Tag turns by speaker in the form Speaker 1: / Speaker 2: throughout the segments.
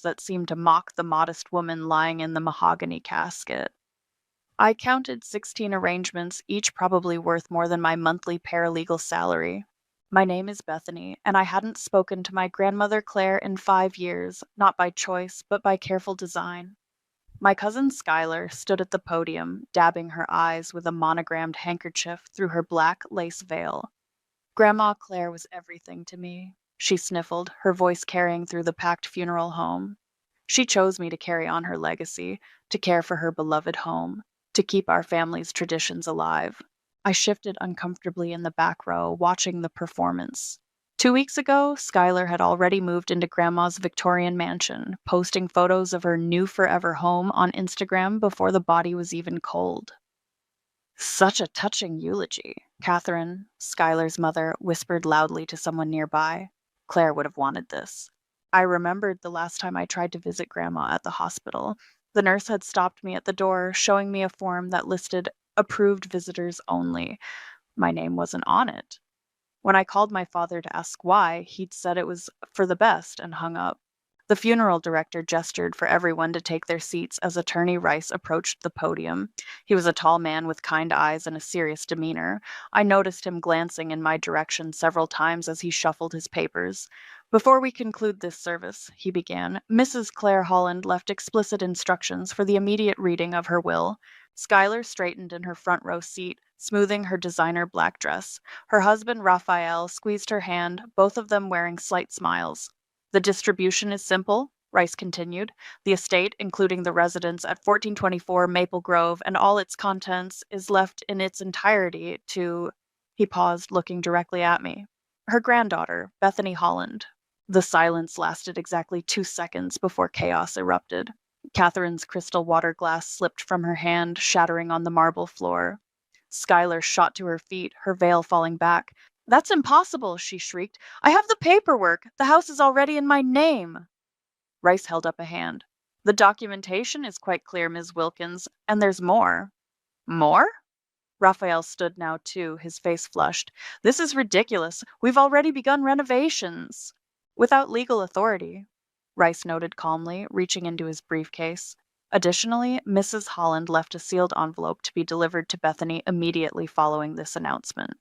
Speaker 1: that seemed to mock the modest woman lying in the mahogany casket. I counted 16 arrangements, each probably worth more than my monthly paralegal salary. My name is Bethany, and I hadn't spoken to my grandmother Claire in 5 years, not by choice, but by careful design. My cousin Schuyler stood at the podium, dabbing her eyes with a monogrammed handkerchief through her black lace veil. Grandma Claire was everything to me, she sniffled, her voice carrying through the packed funeral home. She chose me to carry on her legacy, to care for her beloved home, to keep our family's traditions alive. I shifted uncomfortably in the back row, watching the performance. 2 weeks ago, Schuyler had already moved into Grandma's Victorian mansion, posting photos of her new forever home on Instagram before the body was even cold. Such a touching eulogy, Catherine, Schuyler's mother, whispered loudly to someone nearby. Claire would have wanted this. I remembered the last time I tried to visit Grandma at the hospital. The nurse had stopped me at the door, showing me a form that listed approved visitors only. My name wasn't on it. When I called my father to ask why, he'd said it was for the best and hung up. The funeral director gestured for everyone to take their seats as Attorney Rice approached the podium. He was a tall man with kind eyes and a serious demeanor. I noticed him glancing in my direction several times as he shuffled his papers. Before we conclude this service, he began, Mrs. Claire Holland left explicit instructions for the immediate reading of her will. Schuyler straightened in her front row seat, smoothing her designer black dress. Her husband, Raphael, squeezed her hand, both of them wearing slight smiles. The distribution is simple, Rice continued. The estate, including the residence at 1424 Maple Grove and all its contents, is left in its entirety to... He paused, looking directly at me. Her granddaughter, Bethany Holland. The silence lasted exactly 2 seconds before chaos erupted. Catherine's crystal water glass slipped from her hand, shattering on the marble floor. Schuyler shot to her feet, her veil falling back. That's impossible, she shrieked. I have the paperwork. The house is already in my name. Rice held up a hand. The documentation is quite clear, Ms. Wilkins, and there's more. More? Raphael stood now, too, his face flushed. This is ridiculous. We've already begun renovations. Without legal authority, Rice noted calmly, reaching into his briefcase. Additionally, Mrs. Holland left a sealed envelope to be delivered to Bethany immediately following this announcement.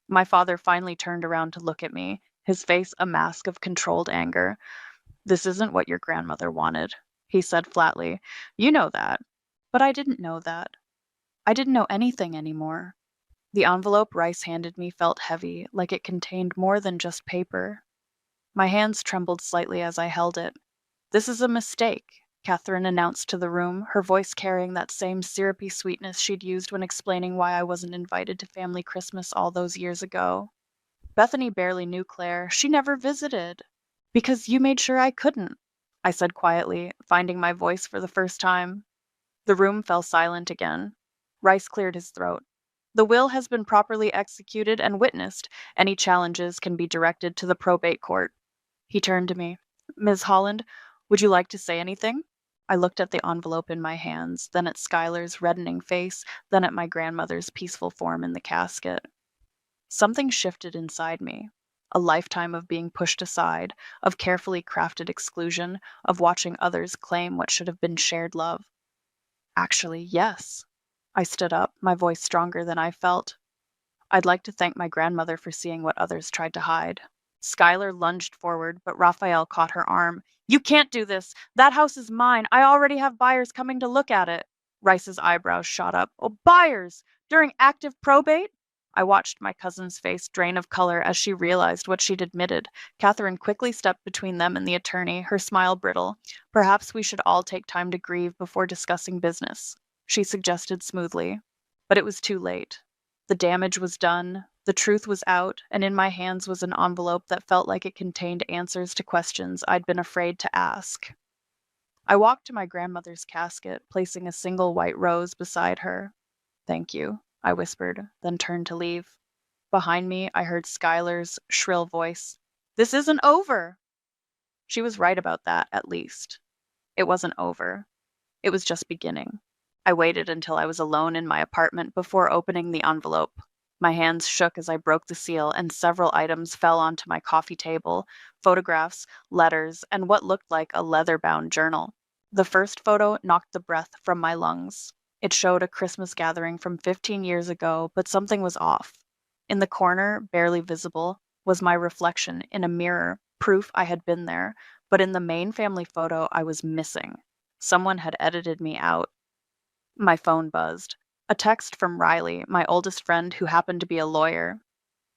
Speaker 1: My father finally turned around to look at me, his face a mask of controlled anger. This isn't what your grandmother wanted, he said flatly. You know that. But I didn't know that. I didn't know anything anymore. The envelope Rice handed me felt heavy, like it contained more than just paper. My hands trembled slightly as I held it. This is a mistake, Catherine announced to the room, her voice carrying that same syrupy sweetness she'd used when explaining why I wasn't invited to family Christmas all those years ago. Bethany barely knew Claire. She never visited. Because you made sure I couldn't, I said quietly, finding my voice for the first time. The room fell silent again. Rice cleared his throat. The will has been properly executed and witnessed. Any challenges can be directed to the probate court. He turned to me. Ms. Holland, would you like to say anything? I looked at the envelope in my hands, then at Schuyler's reddening face, then at my grandmother's peaceful form in the casket. Something shifted inside me. A lifetime of being pushed aside, of carefully crafted exclusion, of watching others claim what should have been shared love. Actually, yes. I stood up, my voice stronger than I felt. I'd like to thank my grandmother for seeing what others tried to hide. Schuyler lunged forward, but Raphael caught her arm. You can't do this. That house is mine. I already have buyers coming to look at it. Rice's eyebrows shot up. Oh, buyers! During active probate? I watched my cousin's face drain of color as she realized what she'd admitted. Catherine quickly stepped between them and the attorney, her smile brittle. Perhaps we should all take time to grieve before discussing business, she suggested smoothly. But it was too late. The damage was done, the truth was out, and in my hands was an envelope that felt like it contained answers to questions I'd been afraid to ask. I walked to my grandmother's casket, placing a single white rose beside her. Thank you, I whispered, then turned to leave. Behind me, I heard Schuyler's shrill voice. This isn't over! She was right about that, at least. It wasn't over. It was just beginning. I waited until I was alone in my apartment before opening the envelope. My hands shook as I broke the seal, and several items fell onto my coffee table: photographs, letters, and what looked like a leather bound journal. The first photo knocked the breath from my lungs. It showed a Christmas gathering from 15 years ago, but something was off. In the corner, barely visible, was my reflection in a mirror, proof I had been there, but in the main family photo, I was missing. Someone had edited me out. My phone buzzed. A text from Riley, my oldest friend who happened to be a lawyer.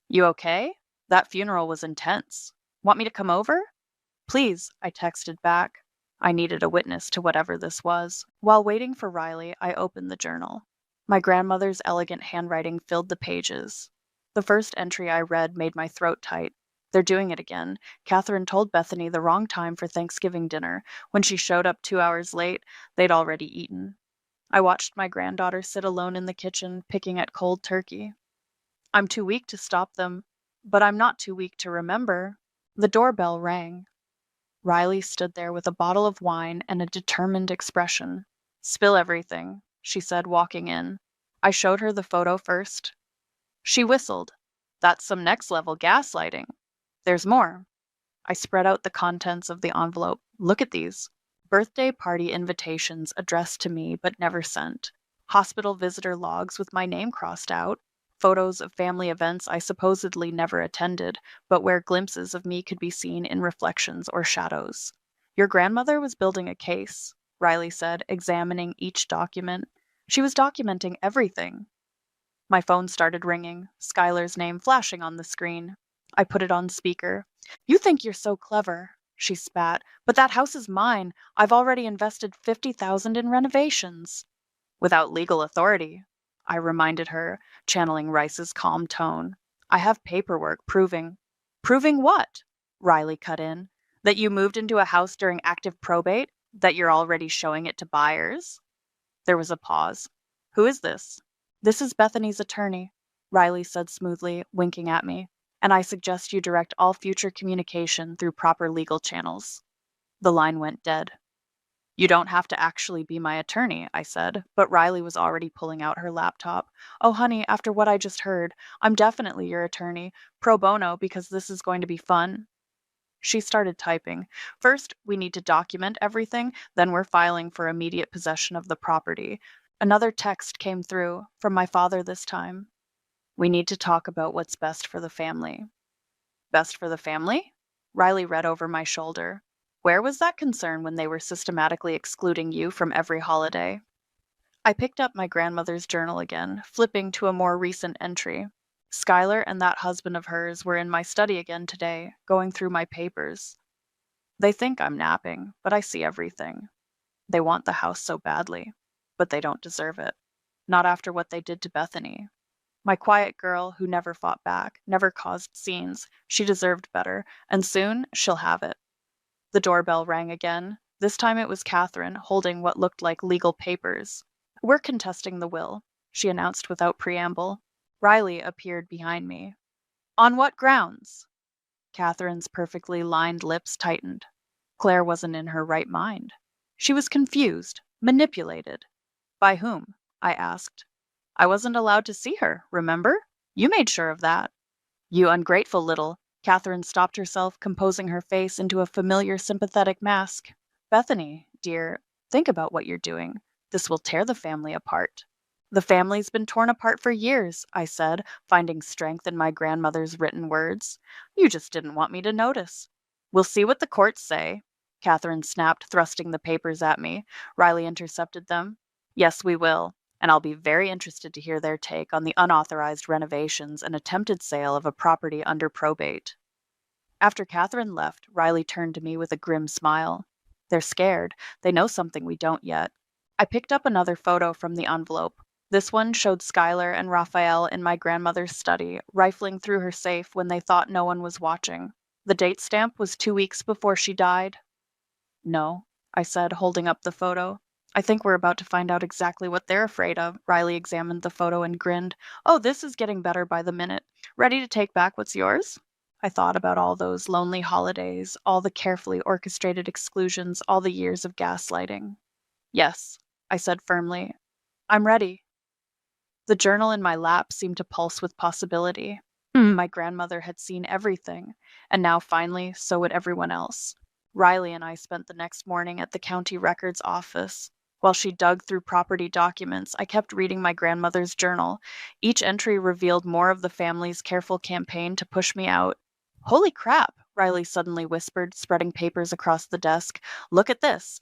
Speaker 1: "You okay? That funeral was intense. Want me to come over?" "Please," I texted back. I needed a witness to whatever this was. While waiting for Riley, I opened the journal. My grandmother's elegant handwriting filled the pages. The first entry I read made my throat tight. "They're doing it again. Catherine told Bethany the wrong time for Thanksgiving dinner. When she showed up 2 hours late, they'd already eaten." I watched my granddaughter sit alone in the kitchen, picking at cold turkey. I'm too weak to stop them, but I'm not too weak to remember. The doorbell rang. Riley stood there with a bottle of wine and a determined expression. "Spill everything," she said, walking in. I showed her the photo first. She whistled. "That's some next level gaslighting. There's more." I spread out the contents of the envelope. "Look at these. Birthday party invitations addressed to me but never sent. Hospital visitor logs with my name crossed out. Photos of family events I supposedly never attended, but where glimpses of me could be seen in reflections or shadows." "Your grandmother was building a case," Riley said, examining each document. "She was documenting everything." My phone started ringing, Skylar's name flashing on the screen. I put it on speaker. "You think you're so clever," she spat, "but that house is mine. I've already invested 50,000 in renovations." "Without legal authority," I reminded her, channeling Rice's calm tone. "I have paperwork proving—" "Proving what?" Riley cut in. "That you moved into a house during active probate? That you're already showing it to buyers?" There was a pause. "Who is this?" "This is Bethany's attorney," Riley said smoothly, winking at me. "And I suggest you direct all future communication through proper legal channels." The line went dead. "You don't have to actually be my attorney," I said, but Riley was already pulling out her laptop. "Oh, honey, after what I just heard, I'm definitely your attorney, pro bono, because this is going to be fun." She started typing. "First, we need to document everything, then we're filing for immediate possession of the property." Another text came through, from my father this time. "We need to talk about what's best for the family." "Best for the family?" Riley read over my shoulder. "Where was that concern when they were systematically excluding you from every holiday?" I picked up my grandmother's journal again, flipping to a more recent entry. "Skylar and that husband of hers were in my study again today, going through my papers. They think I'm napping, but I see everything. They want the house so badly, but they don't deserve it. Not after what they did to Bethany. My quiet girl who never fought back, never caused scenes. She deserved better, and soon she'll have it." The doorbell rang again. This time it was Catherine, holding what looked like legal papers. "We're contesting the will," she announced without preamble. Riley appeared behind me. "On what grounds?" Catherine's perfectly lined lips tightened. Claire wasn't in her right mind. She was confused, manipulated. "By whom?" I asked. "I wasn't allowed to see her, remember? You made sure of that." "You ungrateful little—" Catherine stopped herself, composing her face into a familiar sympathetic mask. "Bethany, dear, think about what you're doing. This will tear the family apart." "The family's been torn apart for years," I said, finding strength in my grandmother's written words. "You just didn't want me to notice." "We'll see what the courts say," Catherine snapped, thrusting the papers at me. Riley intercepted them. "Yes, we will. And I'll be very interested to hear their take on the unauthorized renovations and attempted sale of a property under probate." After Catherine left, Riley turned to me with a grim smile. "They're scared. They know something we don't yet." I picked up another photo from the envelope. This one showed Skylar and Raphael in my grandmother's study, rifling through her safe when they thought no one was watching. The date stamp was 2 weeks before she died. "No," I said, holding up the photo. "I think we're about to find out exactly what they're afraid of." Riley examined the photo and grinned. "Oh, this is getting better by the minute. Ready to take back what's yours?" I thought about all those lonely holidays, all the carefully orchestrated exclusions, all the years of gaslighting. "Yes," I said firmly. "I'm ready." The journal in my lap seemed to pulse with possibility. My grandmother had seen everything, and now finally, so would everyone else. Riley and I spent the next morning at the county records office. While she dug through property documents, I kept reading my grandmother's journal. Each entry revealed more of the family's careful campaign to push me out. Holy crap, Riley suddenly whispered, spreading papers across the desk. Look at this.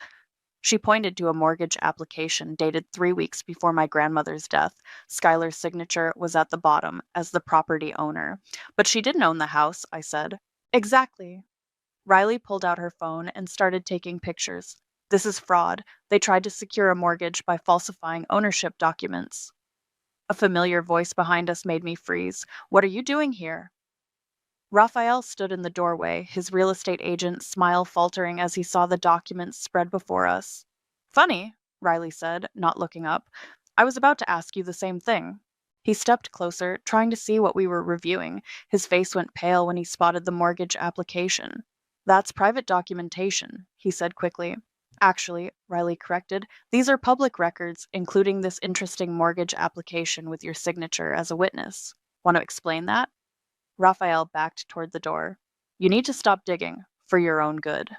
Speaker 1: She pointed to a mortgage application dated 3 weeks before my grandmother's death. Schuyler's signature was at the bottom as the property owner. But she didn't own the house, I said. Exactly. Riley pulled out her phone and started taking pictures. This is fraud. They tried to secure a mortgage by falsifying ownership documents. A familiar voice behind us made me freeze. What are you doing here? Raphael stood in the doorway, his real estate agent smile faltering as he saw the documents spread before us. Funny, Riley said, not looking up. I was about to ask you the same thing. He stepped closer, trying to see what we were reviewing. His face went pale when he spotted the mortgage application. That's private documentation, he said quickly. Actually, Riley corrected, these are public records, including this interesting mortgage application with your signature as a witness. Want to explain that? Raphael backed toward the door. You need to stop digging, for your own good.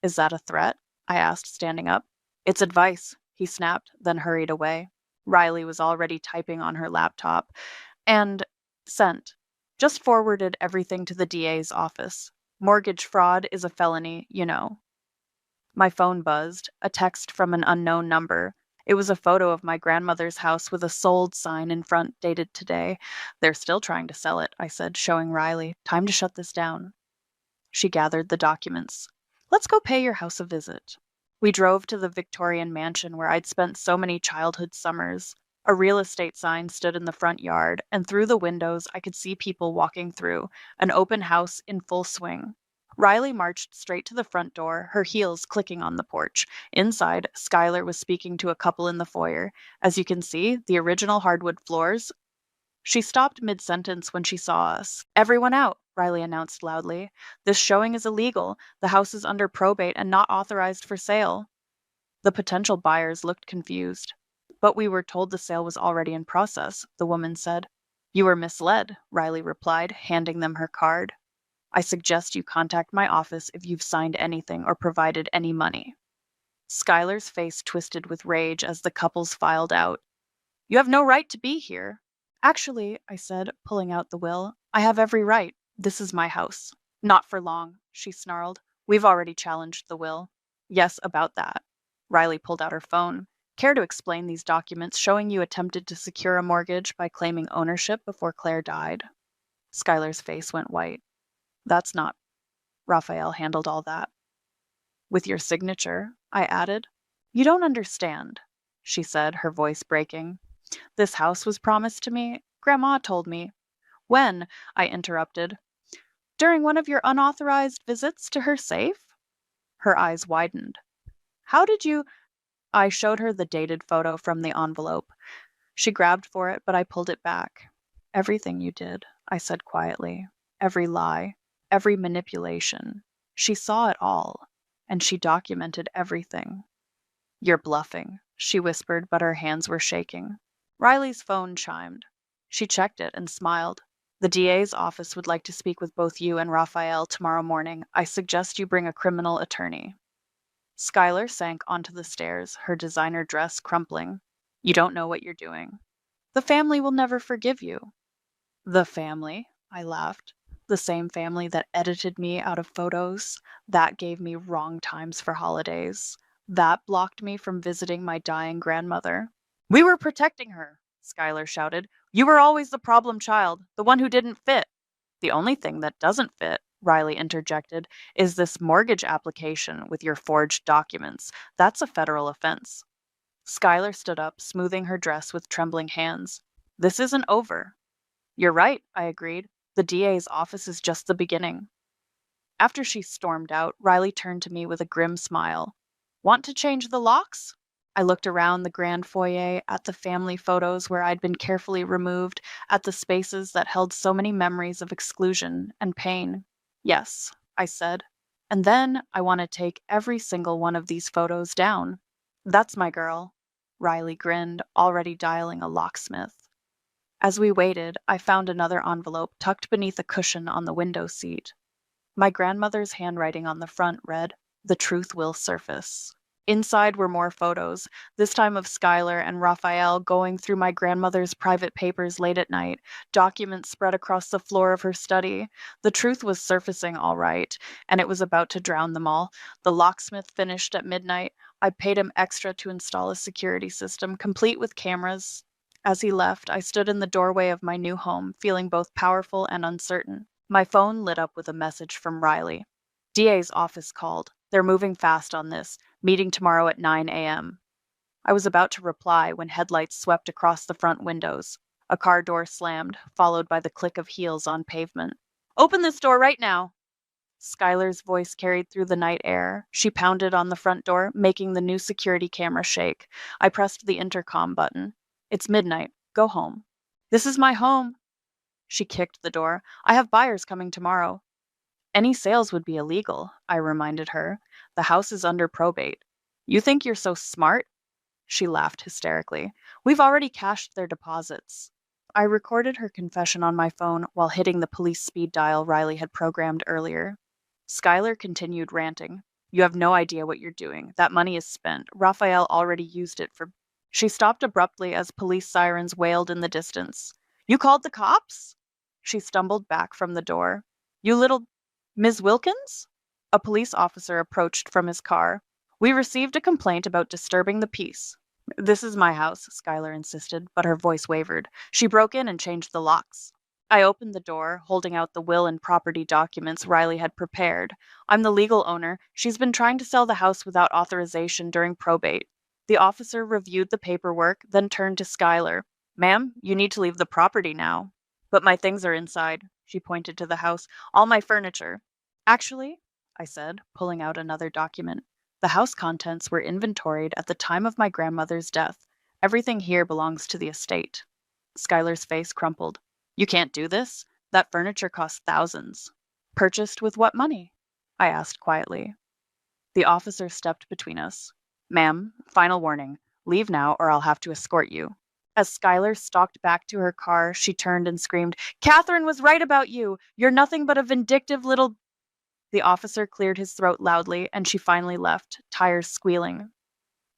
Speaker 1: Is that a threat? I asked, standing up. It's advice, he snapped, then hurried away. Riley was already typing on her laptop. And sent. Just forwarded everything to the DA's office. Mortgage fraud is a felony, you know. My phone buzzed, a text from an unknown number. It was a photo of my grandmother's house with a sold sign in front dated today. They're still trying to sell it, I said, showing Riley. Time to shut this down. She gathered the documents. Let's go pay your house a visit. We drove to the Victorian mansion where I'd spent so many childhood summers. A real estate sign stood in the front yard, and through the windows I could see people walking through, an open house in full swing. Riley marched straight to the front door, her heels clicking on the porch. Inside, Schuyler was speaking to a couple in the foyer. As you can see, the original hardwood floors. She stopped mid-sentence when she saw us. Everyone out, Riley announced loudly. This showing is illegal. The house is under probate and not authorized for sale. The potential buyers looked confused. But we were told the sale was already in process, the woman said. You were misled, Riley replied, handing them her card. I suggest you contact my office if you've signed anything or provided any money. Schuyler's face twisted with rage as the couples filed out. You have no right to be here. Actually, I said, pulling out the will, I have every right. This is my house. Not for long, she snarled. We've already challenged the will. Yes, about that. Riley pulled out her phone. Care to explain these documents showing you attempted to secure a mortgage by claiming ownership before Claire died? Schuyler's face went white. That's not. Raphael handled all that. With your signature, I added. You don't understand, she said, her voice breaking. This house was promised to me. Grandma told me. When? I interrupted. During one of your unauthorized visits to her safe? Her eyes widened. How did you? I showed her the dated photo from the envelope. She grabbed for it, but I pulled it back. Everything you did, I said quietly. Every lie. Every manipulation. She saw it all, and she documented everything. You're bluffing, she whispered, but her hands were shaking. Riley's phone chimed. She checked it and smiled. The DA's office would like to speak with both you and Raphael tomorrow morning. I suggest you bring a criminal attorney. Schuyler sank onto the stairs, her designer dress crumpling. You don't know what you're doing. The family will never forgive you. The family? I laughed. The same family that edited me out of photos, that gave me wrong times for holidays, that blocked me from visiting my dying grandmother. We were protecting her, Schuyler shouted. You were always the problem child, the one who didn't fit. The only thing that doesn't fit, Riley interjected, is this mortgage application with your forged documents. That's a federal offense. Schuyler stood up, smoothing her dress with trembling hands. This isn't over. You're right, I agreed. The DA's office is just the beginning. After she stormed out, Riley turned to me with a grim smile. Want to change the locks? I looked around the grand foyer, at the family photos where I'd been carefully removed, at the spaces that held so many memories of exclusion and pain. Yes, I said. And then I want to take every single one of these photos down. That's my girl. Riley grinned, already dialing a locksmith. As we waited, I found another envelope tucked beneath a cushion on the window seat. My grandmother's handwriting on the front read, "The truth will surface." Inside were more photos, this time of Schuyler and Raphael going through my grandmother's private papers late at night, documents spread across the floor of her study. The truth was surfacing all right, and it was about to drown them all. The locksmith finished at midnight. I paid him extra to install a security system, complete with cameras. As he left, I stood in the doorway of my new home, feeling both powerful and uncertain. My phone lit up with a message from Riley. DA's office called. They're moving fast on this. Meeting tomorrow at 9 a.m. I was about to reply when headlights swept across the front windows. A car door slammed, followed by the click of heels on pavement. "Open this door right now!" Schuyler's voice carried through the night air. She pounded on the front door, making the new security camera shake. I pressed the intercom button. "It's midnight. Go home." "This is my home." She kicked the door. "I have buyers coming tomorrow." "Any sales would be illegal," I reminded her. "The house is under probate." "You think you're so smart?" She laughed hysterically. "We've already cashed their deposits." I recorded her confession on my phone while hitting the police speed dial Riley had programmed earlier. Schuyler continued ranting. "You have no idea what you're doing. That money is spent. Raphael already used it for—" She stopped abruptly as police sirens wailed in the distance. "You called the cops?" She stumbled back from the door. "You little— Ms. Wilkins?" A police officer approached from his car. "We received a complaint about disturbing the peace." "This is my house," Schuyler insisted, but her voice wavered. "She broke in and changed the locks." I opened the door, holding out the will and property documents Riley had prepared. "I'm the legal owner. She's been trying to sell the house without authorization during probate." The officer reviewed the paperwork, then turned to Schuyler. "Ma'am, you need to leave the property now." "But my things are inside." She pointed to the house. "All my furniture." "Actually," I said, pulling out another document, "the house contents were inventoried at the time of my grandmother's death. Everything here belongs to the estate." Schuyler's face crumpled. "You can't do this? That furniture costs thousands." "Purchased with what money?" I asked quietly. The officer stepped between us. "Ma'am, final warning. Leave now or I'll have to escort you." As Schuyler stalked back to her car, she turned and screamed, "Catherine was right about you! You're nothing but a vindictive little—" The officer cleared his throat loudly, and she finally left, tires squealing.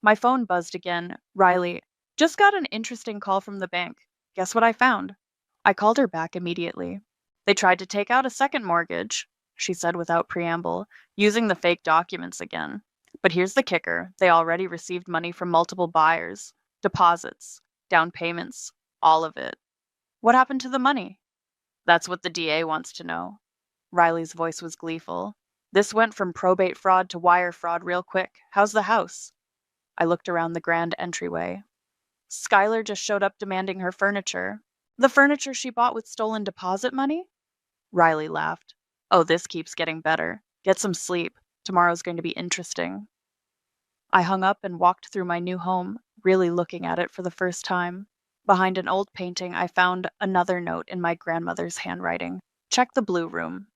Speaker 1: My phone buzzed again. "Riley, just got an interesting call from the bank. Guess what I found?" I called her back immediately. "They tried to take out a second mortgage," she said without preamble, "using the fake documents again. But here's the kicker. They already received money from multiple buyers. Deposits, down payments, all of it." "What happened to the money?" "That's what the DA wants to know." Riley's voice was gleeful. "This went from probate fraud to wire fraud real quick. How's the house?" I looked around the grand entryway. Schuyler just showed up demanding her furniture. "The furniture she bought with stolen deposit money?" Riley laughed. "Oh, this keeps getting better. Get some sleep. Tomorrow's going to be interesting." I hung up and walked through my new home, really looking at it for the first time. Behind an old painting, I found another note in my grandmother's handwriting. "Check the blue room."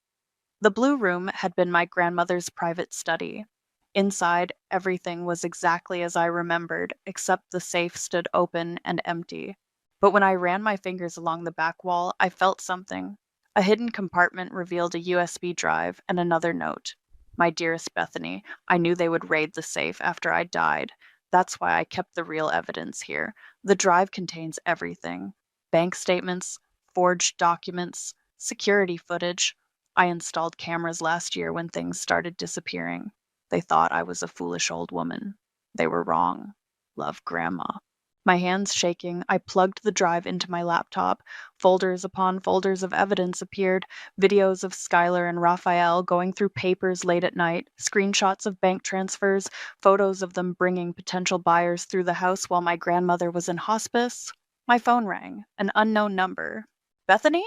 Speaker 1: The blue room had been my grandmother's private study. Inside, everything was exactly as I remembered, except the safe stood open and empty. But when I ran my fingers along the back wall, I felt something. A hidden compartment revealed a USB drive and another note. "My dearest Bethany, I knew they would raid the safe after I died. That's why I kept the real evidence here. The drive contains everything: bank statements, forged documents, security footage. I installed cameras last year when things started disappearing. They thought I was a foolish old woman. They were wrong. Love, Grandma." My hands shaking, I plugged the drive into my laptop. Folders upon folders of evidence appeared: videos of Schuyler and Raphael going through papers late at night, screenshots of bank transfers, photos of them bringing potential buyers through the house while my grandmother was in hospice. My phone rang, an unknown number. "Bethany?"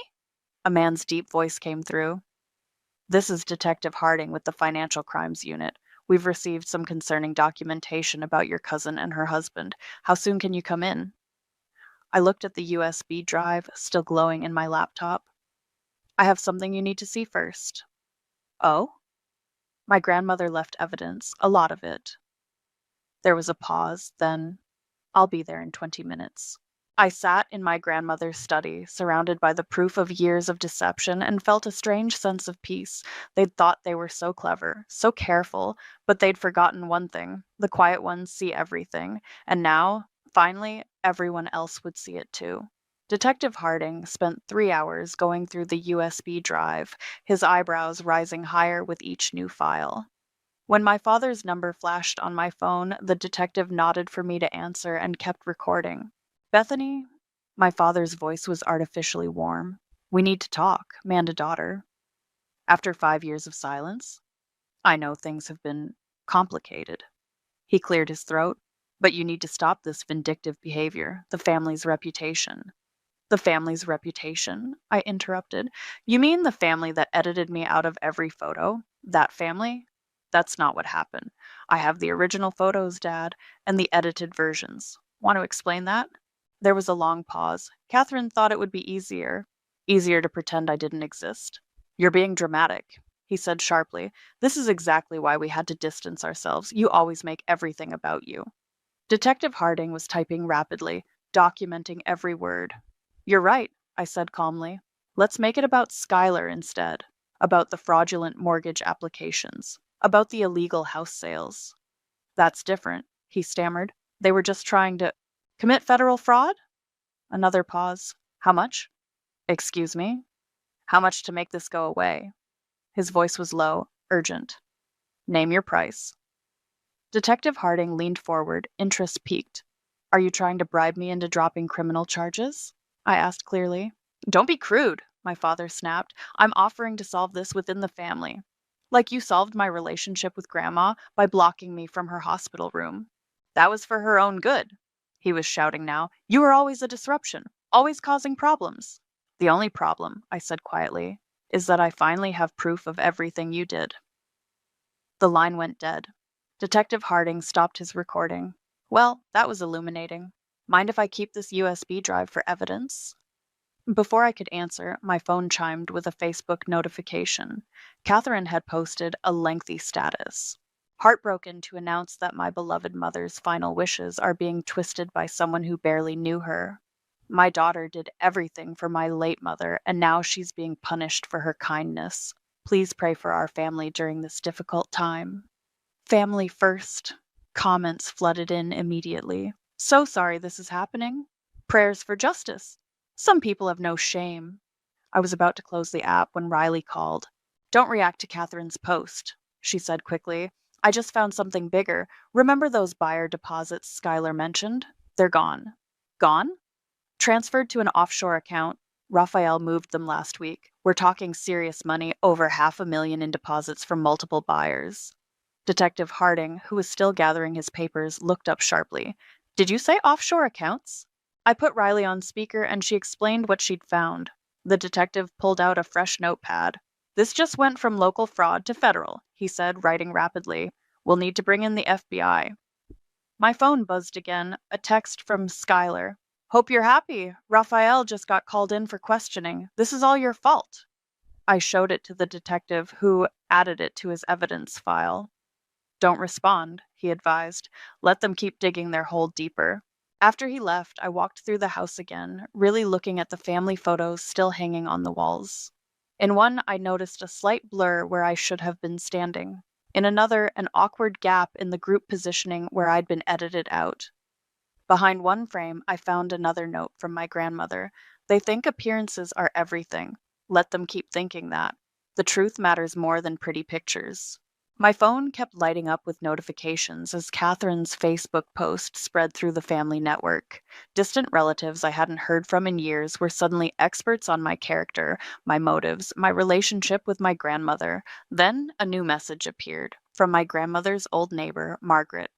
Speaker 1: A man's deep voice came through. "This is Detective Harding with the Financial Crimes Unit. We've received some concerning documentation about your cousin and her husband. How soon can you come in?" I looked at the USB drive, still glowing in my laptop. "I have something you need to see first." "Oh?" "My grandmother left evidence, a lot of it." There was a pause, then, "I'll be there in 20 minutes." I sat in my grandmother's study, surrounded by the proof of years of deception, and felt a strange sense of peace. They'd thought they were so clever, so careful, but they'd forgotten one thing: the quiet ones see everything. And now, finally, everyone else would see it too. Detective Harding spent 3 hours going through the USB drive, his eyebrows rising higher with each new file. When my father's number flashed on my phone, the detective nodded for me to answer and kept recording. Bethany, my father's voice was artificially warm. We need to talk, man to daughter. After 5 years of silence, I know things have been complicated. He cleared his throat. But you need to stop this vindictive behavior, the family's reputation. The family's reputation? I interrupted. You mean the family that edited me out of every photo? That family? That's not what happened. I have the original photos, Dad, and the edited versions. Want to explain that? There was a long pause. Catherine thought it would be easier to pretend I didn't exist. You're being dramatic, he said sharply. This is exactly why we had to distance ourselves. You always make everything about you. Detective Harding was typing rapidly, documenting every word. You're right, I said calmly. Let's make it about Skylar instead, about the fraudulent mortgage applications, about the illegal house sales. That's different, he stammered. They were just trying to commit federal fraud? Another pause. How much? Excuse me? How much to make this go away? His voice was low, urgent. Name your price. Detective Harding leaned forward, interest piqued. Are you trying to bribe me into dropping criminal charges? I asked clearly. Don't be crude, my father snapped. I'm offering to solve this within the family. Like you solved my relationship with Grandma by blocking me from her hospital room. That was for her own good. He was shouting now. You were always a disruption, always causing problems. The only problem, I said quietly, is that I finally have proof of everything you did. The line went dead. Detective Harding stopped his recording. Well, that was illuminating. Mind if I keep this USB drive for evidence? Before I could answer, my phone chimed with a Facebook notification. Catherine had posted a lengthy status. Heartbroken to announce that my beloved mother's final wishes are being twisted by someone who barely knew her. My daughter did everything for my late mother, and now she's being punished for her kindness. Please pray for our family during this difficult time. Family first. Comments flooded in immediately. So sorry this is happening. Prayers for justice. Some people have no shame. I was about to close the app when Riley called. Don't react to Catherine's post, she said quickly. I just found something bigger. Remember those buyer deposits Skylar mentioned? They're gone. Gone? Transferred to an offshore account. Raphael moved them last week. We're talking serious money, over $500,000 in deposits from multiple buyers. Detective Harding, who was still gathering his papers, looked up sharply. Did you say offshore accounts? I put Riley on speaker and she explained what she'd found. The detective pulled out a fresh notepad. This just went from local fraud to federal, he said, writing rapidly. We'll need to bring in the FBI. My phone buzzed again, a text from Skylar. Hope you're happy. Raphael just got called in for questioning. This is all your fault. I showed it to the detective, who added it to his evidence file. Don't respond, he advised. Let them keep digging their hole deeper. After he left, I walked through the house again, really looking at the family photos still hanging on the walls. In one, I noticed a slight blur where I should have been standing. In another, an awkward gap in the group positioning where I'd been edited out. Behind one frame, I found another note from my grandmother. They think appearances are everything. Let them keep thinking that. The truth matters more than pretty pictures. My phone kept lighting up with notifications as Catherine's Facebook post spread through the family network. Distant relatives I hadn't heard from in years were suddenly experts on my character, my motives, my relationship with my grandmother. Then a new message appeared from my grandmother's old neighbor, Margaret.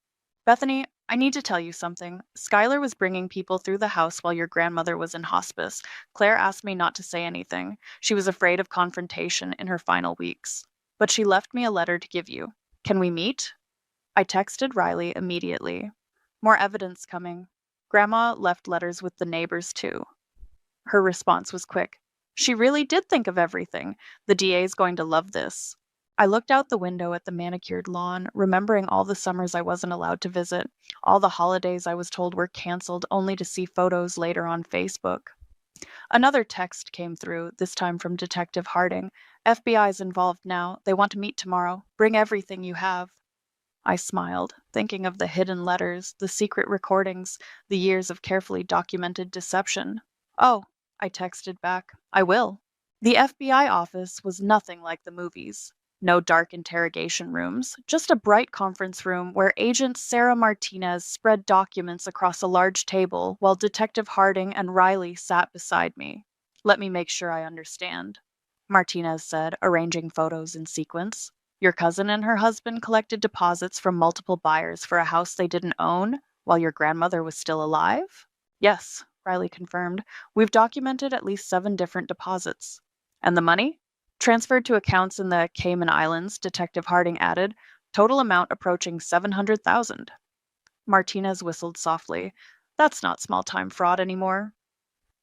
Speaker 1: Bethany, I need to tell you something. Skylar was bringing people through the house while your grandmother was in hospice. Claire asked me not to say anything. She was afraid of confrontation in her final weeks. But she left me a letter to give you. Can we meet? I texted Riley immediately. More evidence coming. Grandma left letters with the neighbors, too. Her response was quick. She really did think of everything. The DA's going to love this. I looked out the window at the manicured lawn, remembering all the summers I wasn't allowed to visit, all the holidays I was told were canceled only to see photos later on Facebook. Another text came through, this time from Detective Harding. FBI's involved now. They want to meet tomorrow. Bring everything you have. I smiled, thinking of the hidden letters, the secret recordings, the years of carefully documented deception. Oh, I texted back, I will. The FBI office was nothing like the movies. No dark interrogation rooms, just a bright conference room where Agent Sarah Martinez spread documents across a large table while Detective Harding and Riley sat beside me. Let me make sure I understand, Martinez said, arranging photos in sequence. Your cousin and her husband collected deposits from multiple buyers for a house they didn't own while your grandmother was still alive? Yes, Riley confirmed. We've documented at least 7 different deposits. And the money? Transferred to accounts in the Cayman Islands, Detective Harding added, total amount approaching 700,000. Martinez whistled softly. That's not small-time fraud anymore.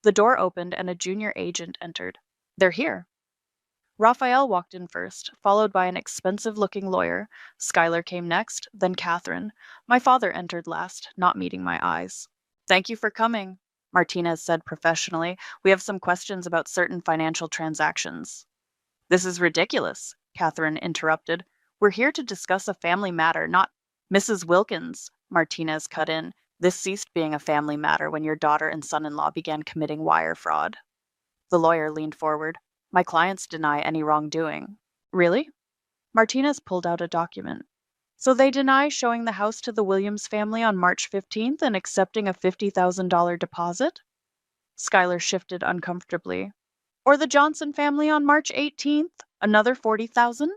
Speaker 1: The door opened and a junior agent entered. They're here. Raphael walked in first, followed by an expensive-looking lawyer. Schuyler came next, then Catherine. My father entered last, not meeting my eyes. Thank you for coming, Martinez said professionally. We have some questions about certain financial transactions. This is ridiculous, Catherine interrupted. We're here to discuss a family matter, not Mrs. Wilkins, Martinez cut in. This ceased being a family matter when your daughter and son-in-law began committing wire fraud. The lawyer leaned forward. My clients deny any wrongdoing. Really? Martinez pulled out a document. So they deny showing the house to the Williams family on March 15th and accepting a $50,000 deposit? Schuyler shifted uncomfortably. Or the Johnson family on March 18th, another 40,000?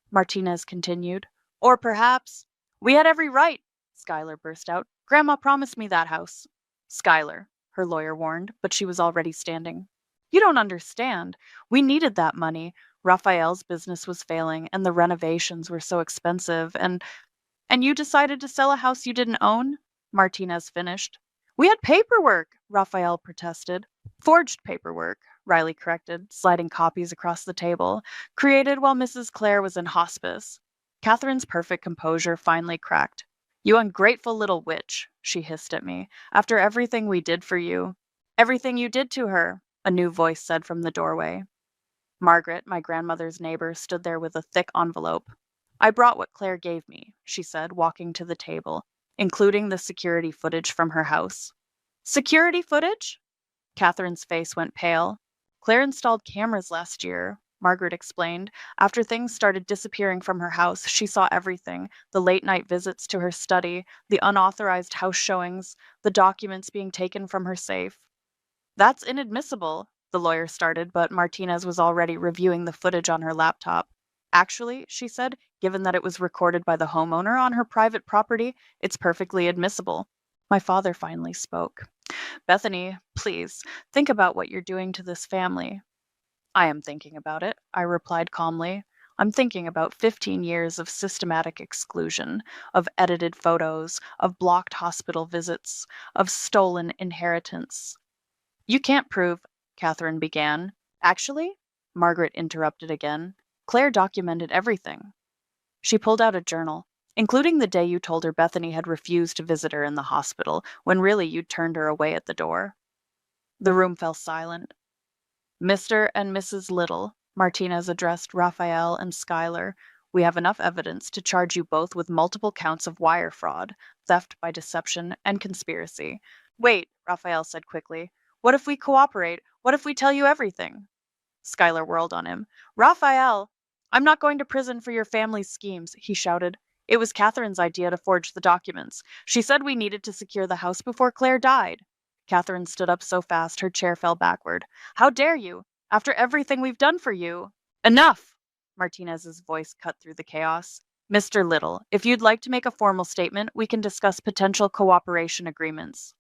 Speaker 1: Martinez continued. Or perhaps, we had every right, Schuyler burst out. Grandma promised me that house. Schuyler, her lawyer warned, but she was already standing. You don't understand. We needed that money. Raphael's business was failing, and the renovations were so expensive, and you decided to sell a house you didn't own? Martinez finished. We had paperwork, Raphael protested. Forged paperwork, Riley corrected, sliding copies across the table, created while Mrs. Clare was in hospice. Catherine's perfect composure finally cracked. You ungrateful little witch, she hissed at me. After everything we did for you. Everything you did to her, a new voice said from the doorway. Margaret, my grandmother's neighbor, stood there with a thick envelope. I brought what Claire gave me, she said, walking to the table, including the security footage from her house. Security footage? Catherine's face went pale. Claire installed cameras last year, Margaret explained. After things started disappearing from her house, she saw everything, the late-night visits to her study, the unauthorized house showings, the documents being taken from her safe. That's inadmissible, the lawyer started, but Martinez was already reviewing the footage on her laptop. Actually, she said, given that it was recorded by the homeowner on her private property, it's perfectly admissible. My father finally spoke. Bethany, please, think about what you're doing to this family. I am thinking about it, I replied calmly. I'm thinking about 15 years of systematic exclusion, of edited photos, of blocked hospital visits, of stolen inheritance. You can't prove, Catherine began. Actually, Margaret interrupted again. Claire documented everything. She pulled out a journal, including the day you told her Bethany had refused to visit her in the hospital, when really you'd turned her away at the door. The room fell silent. Mr. and Mrs. Little, Martinez addressed Raphael and Schuyler. We have enough evidence to charge you both with multiple counts of wire fraud, theft by deception, and conspiracy. Wait, Raphael said quickly. What if we cooperate? What if we tell you everything? Schuyler whirled on him. Raphael! I'm not going to prison for your family's schemes, he shouted. It was Catherine's idea to forge the documents. She said we needed to secure the house before Claire died. Catherine stood up so fast her chair fell backward. How dare you? After everything we've done for you. Enough! Martinez's voice cut through the chaos. Mr. Little, if you'd like to make a formal statement, we can discuss potential cooperation agreements.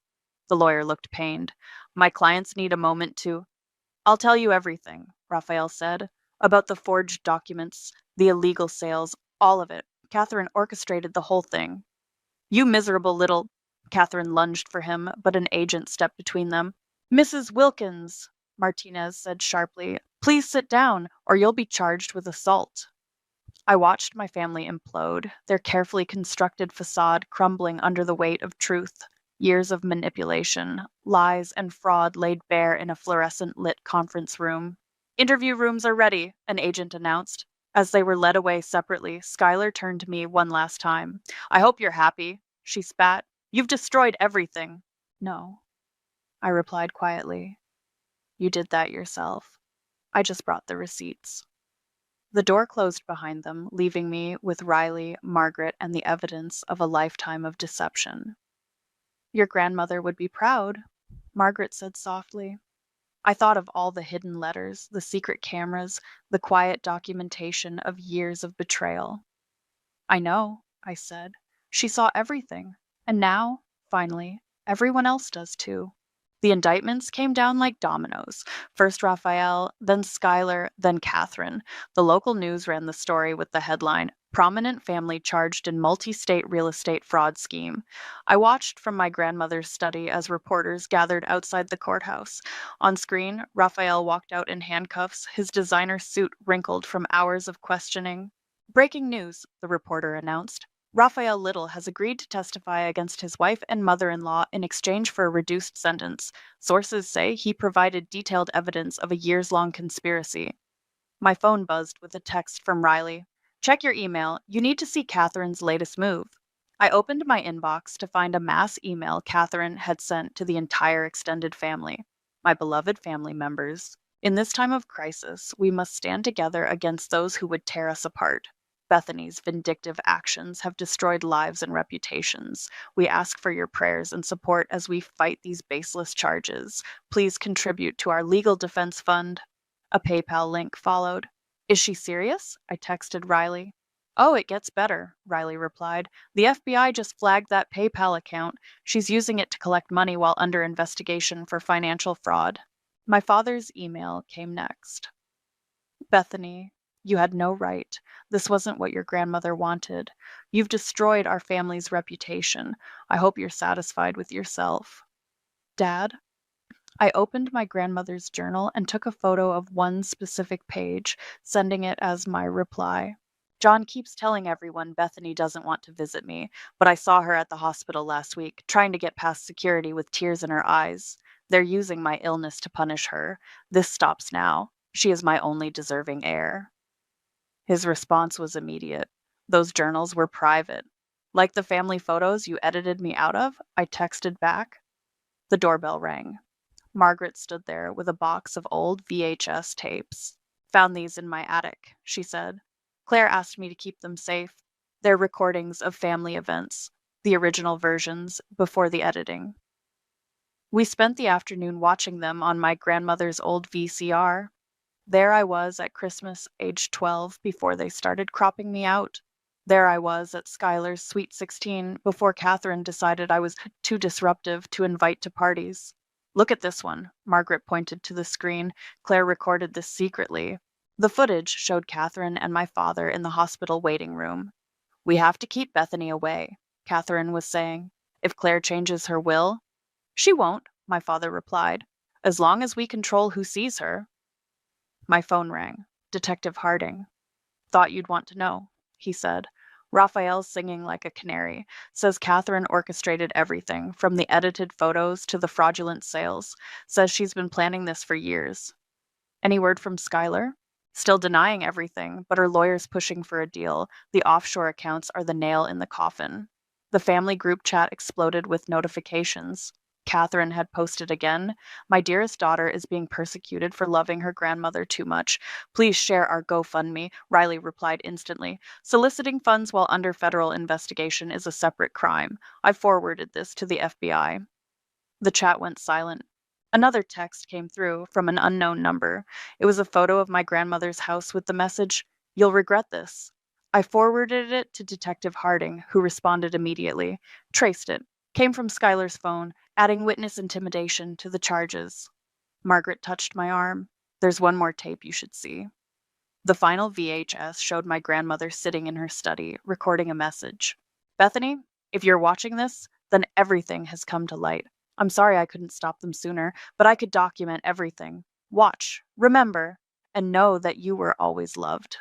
Speaker 1: The lawyer looked pained. My clients need a moment to... I'll tell you everything, Raphael said, about the forged documents, the illegal sales, all of it. Catherine orchestrated the whole thing. You miserable little... Catherine lunged for him, but an agent stepped between them. Mrs. Wilkins, Martinez said sharply, please sit down, or you'll be charged with assault. I watched my family implode, their carefully constructed facade crumbling under the weight of truth, years of manipulation, lies, and fraud laid bare in a fluorescent lit conference room. Interview rooms are ready, an agent announced. As they were led away separately, Schuyler turned to me one last time. I hope you're happy, she spat. You've destroyed everything. No, I replied quietly. You did that yourself. I just brought the receipts. The door closed behind them, leaving me with Riley, Margaret, and the evidence of a lifetime of deception. Your grandmother would be proud, Margaret said softly. I thought of all the hidden letters, the secret cameras, the quiet documentation of years of betrayal. I know, I said. She saw everything. And now, finally, everyone else does too. The indictments came down like dominoes. First Raphael, then Schuyler, then Catherine. The local news ran the story with the headline, Prominent Family Charged in Multi-State Real Estate Fraud Scheme. I watched from my grandmother's study as reporters gathered outside the courthouse. On screen, Raphael walked out in handcuffs, his designer suit wrinkled from hours of questioning. Breaking news, the reporter announced. Raphael Little has agreed to testify against his wife and mother-in-law in exchange for a reduced sentence. Sources say he provided detailed evidence of a years-long conspiracy. My phone buzzed with a text from Riley. Check your email. You need to see Catherine's latest move. I opened my inbox to find a mass email Catherine had sent to the entire extended family, my beloved family members. In this time of crisis, we must stand together against those who would tear us apart. Bethany's vindictive actions have destroyed lives and reputations. We ask for your prayers and support as we fight these baseless charges. Please contribute to our legal defense fund. A PayPal link followed. Is she serious? I texted Riley. Oh, it gets better, Riley replied. The FBI just flagged that PayPal account. She's using it to collect money while under investigation for financial fraud. My father's email came next. Bethany, you had no right. This wasn't what your grandmother wanted. You've destroyed our family's reputation. I hope you're satisfied with yourself. Dad? I opened my grandmother's journal and took a photo of one specific page, sending it as my reply. John keeps telling everyone Bethany doesn't want to visit me, but I saw her at the hospital last week, trying to get past security with tears in her eyes. They're using my illness to punish her. This stops now. She is my only deserving heir. His response was immediate. Those journals were private. Like the family photos you edited me out of, I texted back. The doorbell rang. Margaret stood there with a box of old VHS tapes. Found these in my attic, she said. Claire asked me to keep them safe. They're recordings of family events, the original versions, before the editing. We spent the afternoon watching them on my grandmother's old VCR. There I was at Christmas, age 12, before they started cropping me out. There I was at Schuyler's Sweet 16 before Catherine decided I was too disruptive to invite to parties. Look at this one, Margaret pointed to the screen. Claire recorded this secretly. The footage showed Catherine and my father in the hospital waiting room. We have to keep Bethany away, Catherine was saying. If Claire changes her will, she won't, my father replied, as long as we control who sees her. My phone rang. Detective Harding. Thought you'd want to know, he said. Raphael's singing like a canary. Says Catherine orchestrated everything, from the edited photos to the fraudulent sales. Says she's been planning this for years. Any word from Schuyler? Still denying everything, but her lawyer's pushing for a deal. The offshore accounts are the nail in the coffin. The family group chat exploded with notifications. Catherine had posted again. My dearest daughter is being persecuted for loving her grandmother too much. Please share our GoFundMe, Riley replied instantly. Soliciting funds while under federal investigation is a separate crime. I forwarded this to the FBI. The chat went silent. Another text came through from an unknown number. It was a photo of my grandmother's house with the message, You'll regret this. I forwarded it to Detective Harding, who responded immediately. Traced it. Came from Schuyler's phone, adding witness intimidation to the charges. Margaret touched my arm. There's one more tape you should see. The final VHS showed my grandmother sitting in her study, recording a message. Bethany, if you're watching this, then everything has come to light. I'm sorry I couldn't stop them sooner, but I could document everything. Watch, remember, and know that you were always loved.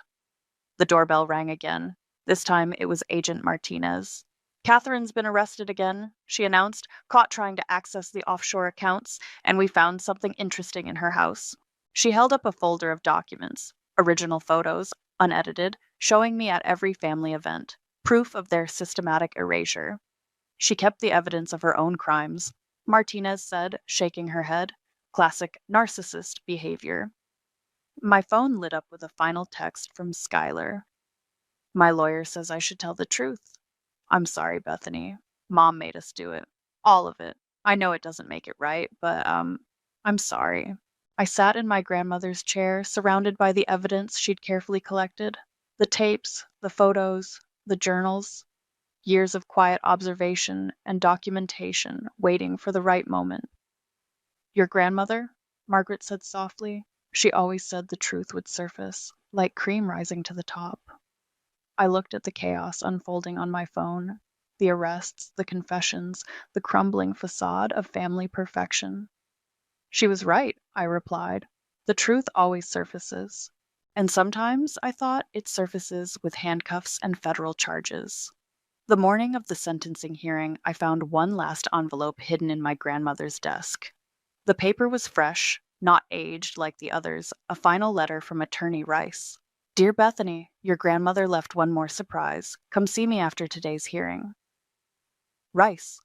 Speaker 1: The doorbell rang again. This time it was Agent Martinez. "Catherine's been arrested again," she announced, "caught trying to access the offshore accounts, and we found something interesting in her house." She held up a folder of documents, original photos, unedited, showing me at every family event, proof of their systematic erasure. She kept the evidence of her own crimes, Martinez said, shaking her head. Classic narcissist behavior. My phone lit up with a final text from Skylar. "My lawyer says I should tell the truth. I'm sorry, Bethany. Mom made us do it. All of it. I know it doesn't make it right, but, I'm sorry." I sat in my grandmother's chair, surrounded by the evidence she'd carefully collected. The tapes, the photos, the journals. Years of quiet observation and documentation waiting for the right moment. "Your grandmother?" Margaret said softly. "She always said the truth would surface, like cream rising to the top." I looked at the chaos unfolding on my phone, the arrests, the confessions, the crumbling facade of family perfection. "She was right," I replied. "The truth always surfaces. And sometimes, I thought, it surfaces with handcuffs and federal charges." The morning of the sentencing hearing, I found one last envelope hidden in my grandmother's desk. The paper was fresh, not aged like the others, a final letter from Attorney Rice. "Dear Bethany, your grandmother left one more surprise. Come see me after today's hearing." Rice.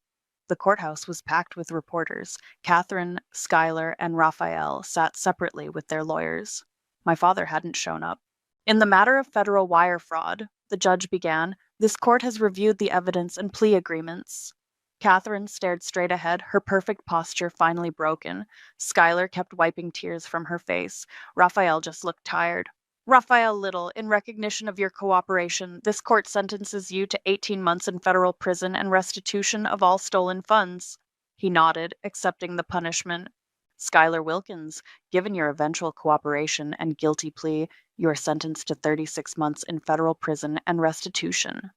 Speaker 1: The courthouse was packed with reporters. Catherine, Schuyler, and Raphael sat separately with their lawyers. My father hadn't shown up. "In the matter of federal wire fraud," the judge began, "this court has reviewed the evidence and plea agreements." Catherine stared straight ahead, her perfect posture finally broken. Schuyler kept wiping tears from her face. Raphael just looked tired. "Raphael Little, in recognition of your cooperation, this court sentences you to 18 months in federal prison and restitution of all stolen funds." He nodded, accepting the punishment. "Schuyler Wilkins, given your eventual cooperation and guilty plea, you are sentenced to 36 months in federal prison and restitution."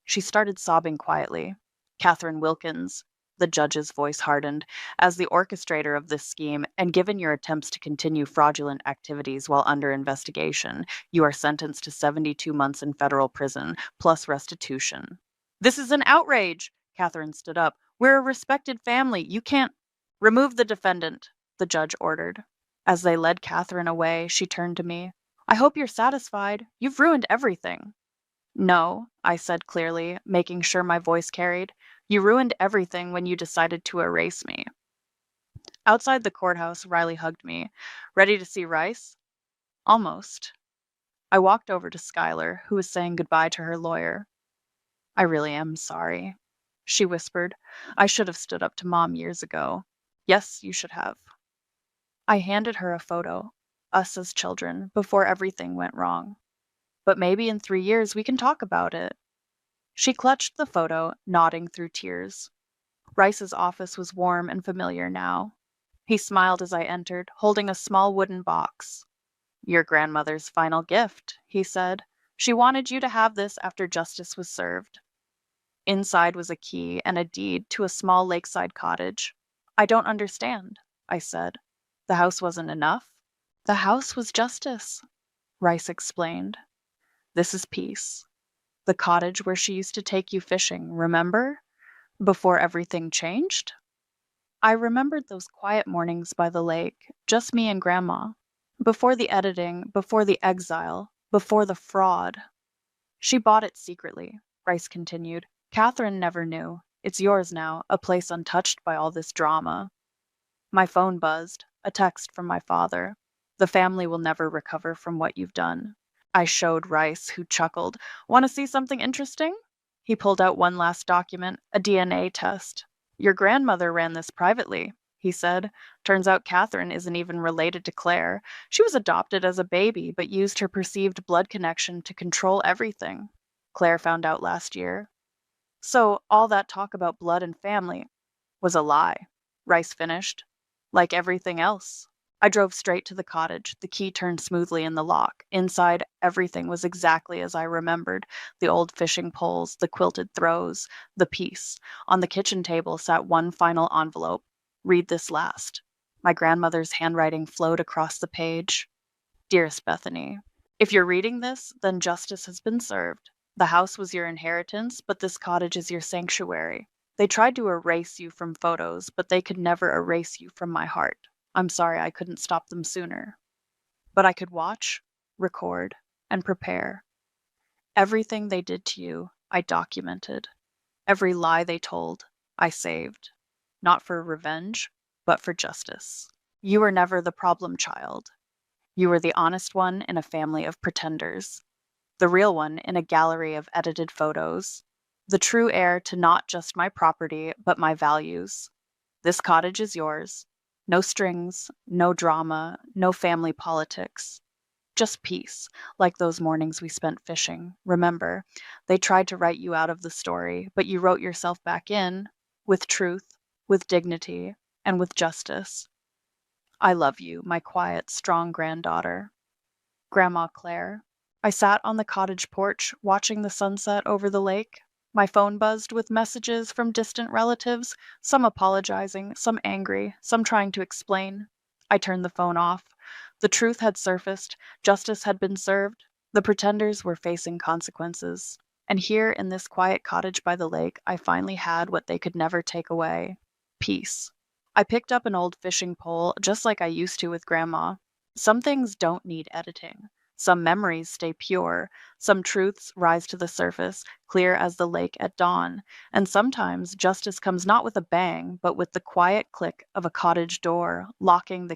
Speaker 1: She started sobbing quietly. "Catherine Wilkins," the judge's voice hardened, "as the orchestrator of this scheme, and given your attempts to continue fraudulent activities while under investigation, you are sentenced to 72 months in federal prison, plus restitution." "This is an outrage!" Catherine stood up. "We're a respected family. You can't—" "Remove the defendant," the judge ordered. As they led Catherine away, she turned to me. "I hope you're satisfied. You've ruined everything." "No," I said clearly, making sure my voice carried. "You ruined everything when you decided to erase me." Outside the courthouse, Riley hugged me. "Ready to see Rice?" "Almost." I walked over to Schuyler, who was saying goodbye to her lawyer. "I really am sorry," she whispered. "I should have stood up to Mom years ago." "Yes, you should have." I handed her a photo, us as children, before everything went wrong. "But maybe in 3 years we can talk about it." She clutched the photo, nodding through tears. Rice's office was warm and familiar now. He smiled as I entered, holding a small wooden box. "Your grandmother's final gift," he said. "She wanted you to have this after justice was served." Inside was a key and a deed to a small lakeside cottage. "I don't understand," I said. "The house wasn't enough?" "The house was justice," Rice explained. "This is peace. The cottage where she used to take you fishing, remember? Before everything changed?" I remembered those quiet mornings by the lake, just me and Grandma. Before the editing, before the exile, before the fraud. "She bought it secretly," Rice continued. "Catherine never knew. It's yours now, a place untouched by all this drama." My phone buzzed, a text from my father. "The family will never recover from what you've done." I showed Rice, who chuckled. "Want to see something interesting?" He pulled out one last document, a DNA test. "Your grandmother ran this privately," he said. "Turns out Catherine isn't even related to Claire. She was adopted as a baby, but used her perceived blood connection to control everything. Claire found out last year." "So all that talk about blood and family was a lie," Rice finished. "Like everything else." I drove straight to the cottage. The key turned smoothly in the lock. Inside, everything was exactly as I remembered. The old fishing poles, the quilted throws, the peace. On the kitchen table sat one final envelope. "Read this last." My grandmother's handwriting flowed across the page. "Dearest Bethany, If you're reading this, then justice has been served. The house was your inheritance, but this cottage is your sanctuary. They tried to erase you from photos, but they could never erase you from my heart. I'm sorry I couldn't stop them sooner. But I could watch, record, and prepare. Everything they did to you, I documented. Every lie they told, I saved. Not for revenge, but for justice. You were never the problem child. You were the honest one in a family of pretenders, the real one in a gallery of edited photos, the true heir to not just my property, but my values. This cottage is yours. No strings, no drama, no family politics. Just peace, like those mornings we spent fishing. Remember, they tried to write you out of the story, but you wrote yourself back in with truth, with dignity, and with justice. I love you, my quiet, strong granddaughter. Grandma Claire. I sat on the cottage porch watching the sunset over the lake. My phone buzzed with messages from distant relatives, some apologizing, some angry, some trying to explain. I turned the phone off. The truth had surfaced, justice had been served, the pretenders were facing consequences. And here in this quiet cottage by the lake, I finally had what they could never take away: peace. I picked up an old fishing pole, just like I used to with Grandma. Some things don't need editing. Some memories stay pure. Some truths rise to the surface, clear as the lake at dawn. And sometimes justice comes not with a bang, but with the quiet click of a cottage door, locking the